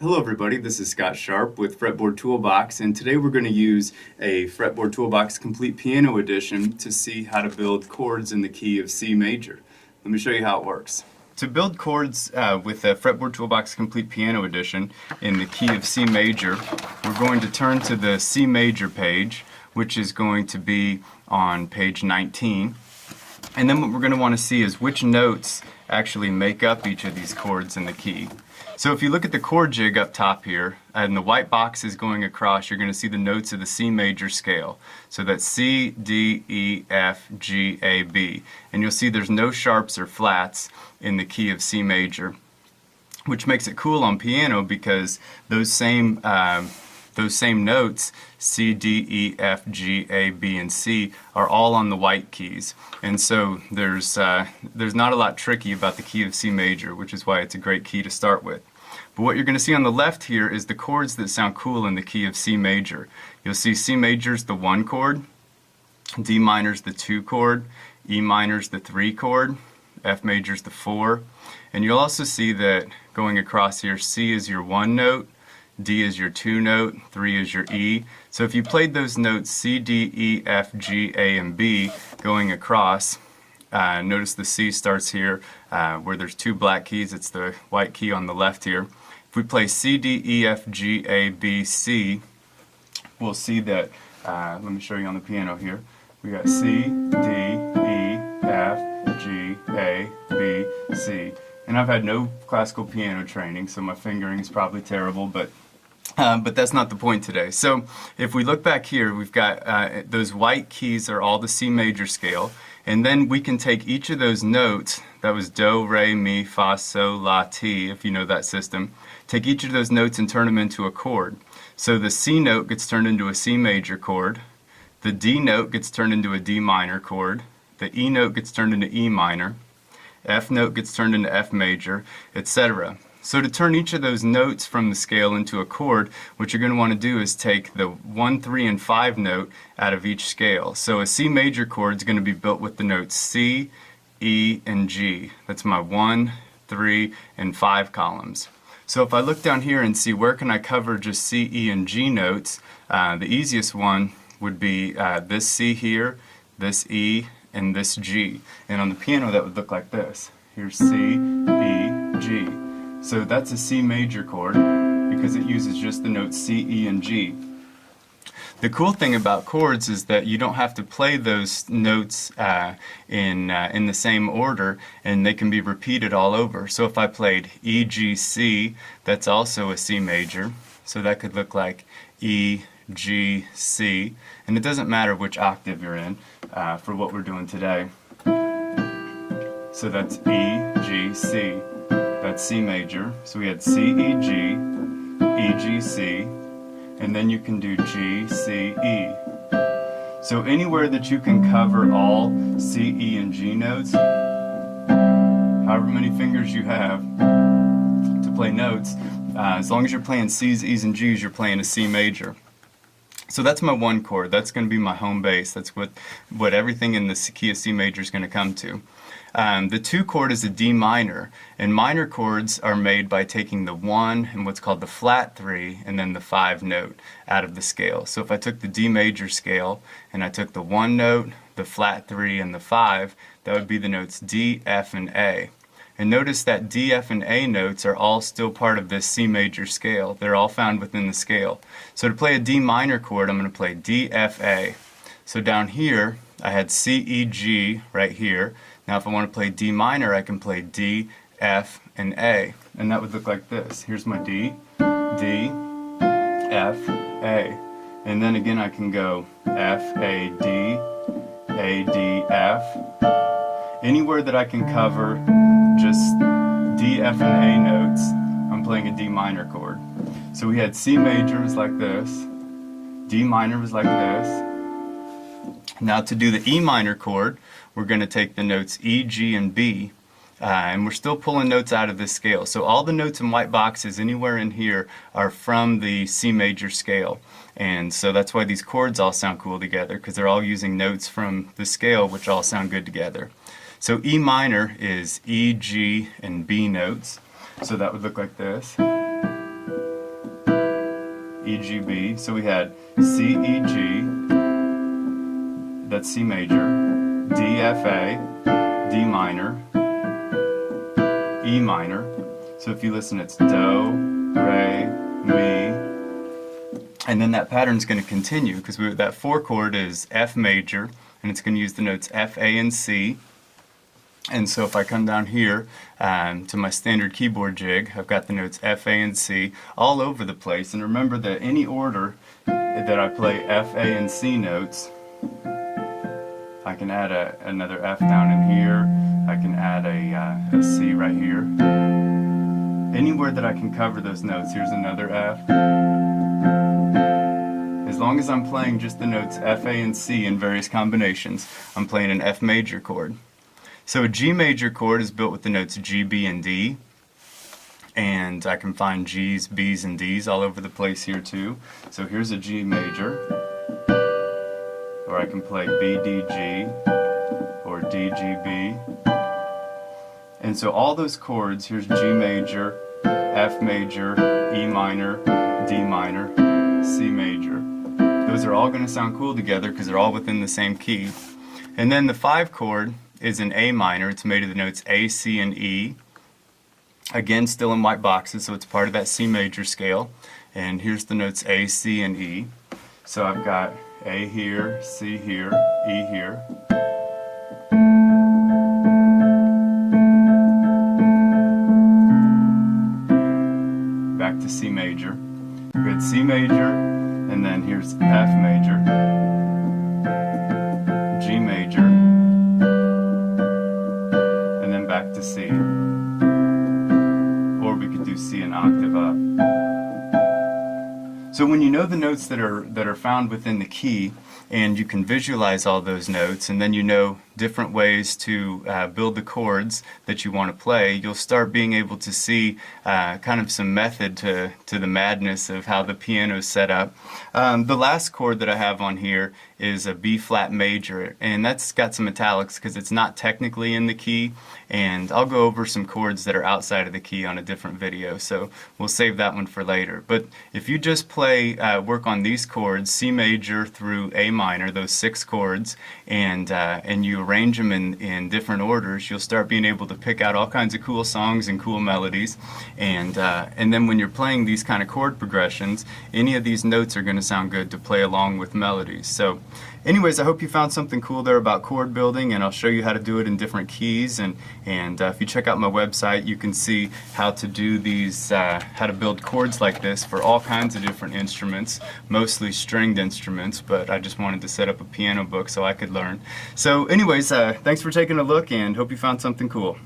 Hello everybody, this is Scott Sharp with Fretboard Toolbox, and today we're going to use a Fretboard Toolbox Complete Piano Edition to see how to build chords in the key of C major. Let me show you how it works. To build chords with a Fretboard Toolbox Complete Piano Edition in the key of C major, we're going to turn to the C major page, which is going to be on page 19. And then what we're going to want to see is which notes actually make up each of these chords in the key. So if you look at the chord jig up top here, and the white box is going across, you're going to see the notes of the C major scale. So that's C, D, E, F, G, A, B. And you'll see there's no sharps or flats in the key of C major, which makes it cool on piano because those same notes, C, D, E, F, G, A, B, and C, are all on the white keys. And so there's not a lot tricky about the key of C major, which is why it's a great key to start with. But what you're going to see on the left here is the chords that sound cool in the key of C major. You'll see C major's the 1 chord, D minor's the 2 chord, E minor's the 3 chord, F major's the 4. And you'll also see that going across here, C is your 1 note, D is your 2 note, 3 is your E. So if you played those notes C, D, E, F, G, A, and B going across, notice the C starts here where there's 2 black keys. It's the white key on the left here. If we play C, D, E, F, G, A, B, C, we'll see that, let me show you on the piano here. We got C, D, E, F, G, A, B, C. And I've had no classical piano training, so my fingering is probably terrible, but that's not the point today. So if we look back here, we've got those white keys are all the C major scale, and then we can take each of those notes, that was Do, Re, Mi, Fa, Sol, La, Ti, if you know that system, take each of those notes and turn them into a chord. So the C note gets turned into a C major chord, the D note gets turned into a D minor chord, the E note gets turned into E minor, F note gets turned into F major, etc. So to turn each of those notes from the scale into a chord, what you're going to want to do is take the 1, 3, and 5 note out of each scale. So a C major chord is going to be built with the notes C, E, and G. That's my 1, 3, and 5 columns. So if I look down here and see where can I cover just C, E, and G notes, the easiest one would be this C here, this E, and this G. And on the piano that would look like this. Here's C, E, G. So that's a C major chord because it uses just the notes C, E, and G. The cool thing about chords is that you don't have to play those notes in the same order, and they can be repeated all over. So if I played E, G, C, that's also a C major. So that could look like E, G, C, and it doesn't matter which octave you're in for what we're doing today. So that's E, G, C. That's C major. So we had C, E, G, E, G, C, and then you can do G, C, E. So anywhere that you can cover all C, E, and G notes, however many fingers you have to play notes, as long as you're playing C's, E's, and G's, you're playing a C major. So that's my 1 chord. That's going to be my home base. That's what everything in the key of C major is going to come to. The 2 chord is a D minor, and minor chords are made by taking the 1 and what's called the flat 3 and then the 5 note out of the scale. So if I took the D major scale and I took the 1 note, the flat 3, and the 5, that would be the notes D, F, and A. And notice that D, F, and A notes are all still part of this C major scale. They're all found within the scale. So to play a D minor chord, I'm going to play D, F, A. So down here, I had C, E, G right here. Now if I want to play D minor, I can play D, F, and A. And that would look like this. Here's my D, D, F, A. And then again I can go F, A, D, F. Anywhere that I can cover just D, F, and A notes, I'm playing a D minor chord. So we had C major was like this, D minor was like this. Now to do the E minor chord, we're going to take the notes E, G, and B, and we're still pulling notes out of this scale. So all the notes in white boxes anywhere in here are from the C major scale. And so that's why these chords all sound cool together, because they're all using notes from the scale which all sound good together. So E minor is E, G, and B notes. So that would look like this. E, G, B. So we had C, E, G, that's C major, D, F, A, D minor, E minor. So if you listen, it's Do, Re, Mi, and then that pattern's going to continue because that 4 chord is F major, and it's going to use the notes F, A, and C. And so if I come down here to my standard keyboard jig, I've got the notes F, A, and C all over the place. And remember that any order that I play F, A, and C notes, I can add another F down in here, I can add a C right here. Anywhere that I can cover those notes, here's another F. As long as I'm playing just the notes F, A, and C in various combinations, I'm playing an F major chord. So a G major chord is built with the notes G, B, and D, and I can find G's, B's, and D's all over the place here too. So here's a G major, or I can play B, D, G, or D, G, B. And so all those chords, here's G major, F major, E minor, D minor, C major. Those are all going to sound cool together because they're all within the same key. And then the 5 chord is an A minor. It's made of the notes A, C, and E. Again, still in white boxes, so it's part of that C major scale. And here's the notes A, C, and E. So I've got A here, C here, E here. Back to C major. We had C major, and then here's F major, G major, and then back to C. Or we could do C an octave up. So when you know the notes that are found within the key, and you can visualize all those notes, and then you know different ways to build the chords that you want to play, you'll start being able to see kind of some method to the madness of how the piano is set up. The last chord that I have on here is a B flat major, and that's got some italics because it's not technically in the key, and I'll go over some chords that are outside of the key on a different video, so we'll save that one for later. But if you just play, work on these chords, C major through A minor, those 6 chords, and you arrange them in different orders, you'll start being able to pick out all kinds of cool songs and cool melodies, and then when you're playing these kind of chord progressions, any of these notes are going to sound good to play along with melodies. So anyways, I hope you found something cool there about chord building, and I'll show you how to do it in different keys, and if you check out my website, you can see how to do these, how to build chords like this for all kinds of different instruments, mostly stringed instruments, but I just wanted to set up a piano book so I could learn. So anyways, thanks for taking a look, and hope you found something cool.